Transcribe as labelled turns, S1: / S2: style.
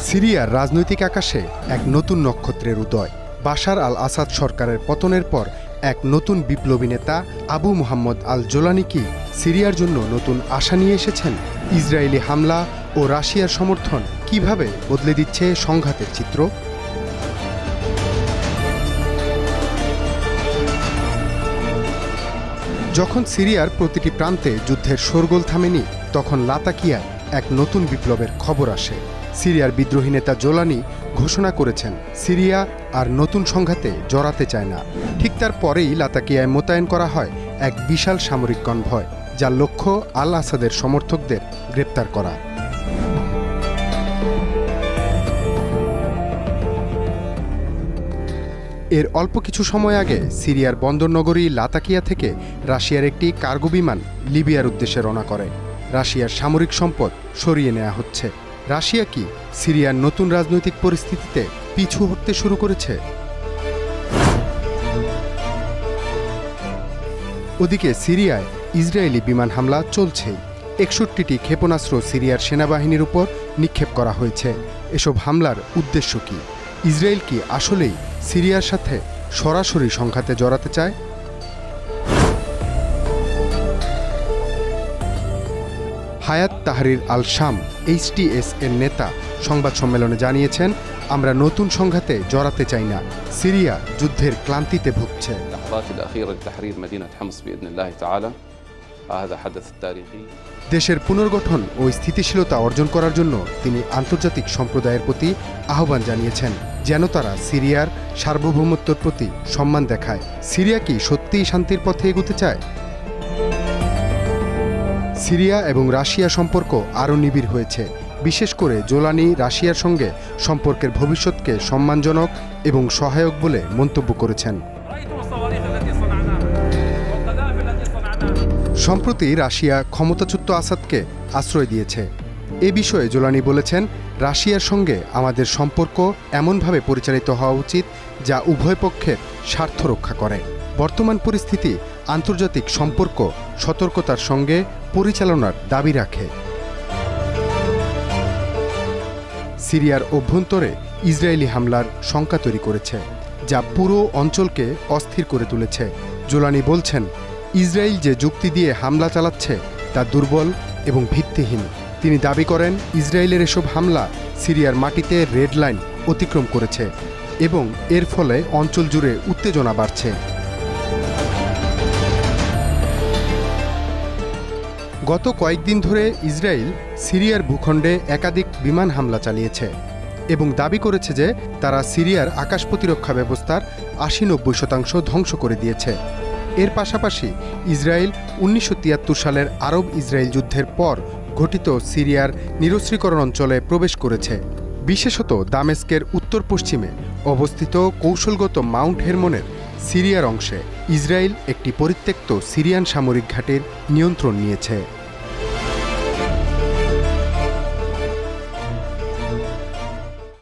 S1: সিরিয়ার রাজনৈতিক আকাশে এক নতুন নক্ষত্রের উদয়। বাশার আল আসাদ সরকারের পতনের পর এক নতুন বিপ্লবী নেতা আবু মুহাম্মদ আল জোলানি কি সিরিয়ার জন্য নতুন আশা নিয়ে এসেছেন? ইসরায়েলি হামলা ও রাশিয়ার সমর্থন কিভাবে বদলে দিচ্ছে সংঘাতের চিত্র? যখন সিরিয়ার প্রতিটি প্রান্তে যুদ্ধের শোরগোল থামেনি, তখন লাতাকিয়ায় এক নতুন বিপ্লবের খবর আসে। সিরিয়ার বিদ্রোহী নেতা জোলানি ঘোষণা করেছেন সিরিয়া আর নতুন সংঘাতে জড়াতে চায় না। ঠিক তার পরেই লাতাকিয়ায় মোতায়েন করা হয় এক বিশাল সামরিক কনভয়, যার লক্ষ্য আল আসাদের সমর্থকদের গ্রেপ্তার করা। এর অল্প কিছু সময় আগে সিরিয়ার বন্দরনগরী লাতাকিয়া থেকে রাশিয়ার একটি কার্গো বিমান লিবিয়ার উদ্দেশ্যে রওনা করে। রাশিয়ার সামরিক সম্পদ সরিয়ে নেওয়া হচ্ছে। রাশিয়া কি সিরিয়ার নতুন রাজনৈতিক পরিস্থিতিতে পিছু হটতে শুরু করেছে? ওদিকে সিরিয়ায় ইসরায়েলি বিমান হামলা চলছেই। ৬১টি ক্ষেপণাস্ত্র সিরিয়ার সেনাবাহিনীর উপর নিক্ষেপ করা হয়েছে। এসব হামলার উদ্দেশ্য কি? ইসরায়েল কি আসলেই সিরিয়ার সাথে সরাসরি সংঘাতে জড়াতে চায়? হায়াত তাহরির আল শাম HTS এর নেতা সংবাদ সম্মেলনে জানিয়েছেন, আমরা নতুন সংঘাতে জড়াতে চাই না। সিরিয়া যুদ্ধের ক্লান্তিতে ভুগছে। দেশের পুনর্গঠন ও স্থিতিশীলতা অর্জন করার জন্য তিনি আন্তর্জাতিক সম্প্রদায়ের প্রতি আহ্বান জানিয়েছেন, যেন তারা সিরিয়ার সার্বভৌমত্বের প্রতি সম্মান দেখায়। সিরিয়া কি সত্যিই শান্তির পথে এগোতে চায়? সিরিয়া এবং রাশিয়া সম্পর্ক আরও নিবিড় হয়েছে। বিশেষ করে জোলানি রাশিয়ার সঙ্গে সম্পর্কের ভবিষ্যৎকে সম্মানজনক এবং সহায়ক বলে মন্তব্য করেছেন। সম্প্রতি রাশিয়া ক্ষমতাচ্যুত আসাদকে আশ্রয় দিয়েছে। এ বিষয়ে জোলানি বলেছেন, রাশিয়ার সঙ্গে আমাদের সম্পর্ক এমনভাবে পরিচালিত হওয়া উচিত যা উভয় পক্ষের স্বার্থ রক্ষা করে। বর্তমান পরিস্থিতি আন্তর্জাতিক সম্পর্ক সতর্কতার সঙ্গে পরিচালনার দাবি রাখে। সিরিয়ার অভ্যন্তরে ইসরায়েলি হামলার শঙ্কা তৈরি করেছে, যা পুরো অঞ্চলকে অস্থির করে তুলেছে। জোলানি বলছেন, ইসরায়েল যে যুক্তি দিয়ে হামলা চালাচ্ছে তা দুর্বল এবং ভিত্তিহীন। তিনি দাবি করেন, ইসরায়েলের এসব হামলা সিরিয়ার মাটিতে রেড লাইন অতিক্রম করেছে এবং এর ফলে অঞ্চল জুড়ে উত্তেজনা বাড়ছে। গত কয়েকদিন ধরে ইসরায়েল সিরিয়ার ভূখণ্ডে একাধিক বিমান হামলা চালিয়েছে এবং দাবি করেছে যে তারা সিরিয়ার আকাশ প্রতিরক্ষা ব্যবস্থার ৮০-৯০% ধ্বংস করে দিয়েছে। এর পাশাপাশি ইসরায়েল ১৯৭৩ সালের আরব ইসরায়েল যুদ্ধের পর ঘটিত সিরিয়ার নিরস্ত্রীকরণ অঞ্চলে প্রবেশ করেছে। বিশেষত দামেস্কের উত্তর পশ্চিমে অবস্থিত কৌশলগত মাউন্ট হেরমনের সিরিয়ার অংশে ইসরায়েল একটি পরিত্যক্ত সিরিয়ান সামরিক ঘাঁটির নিয়ন্ত্রণ নিয়েছে।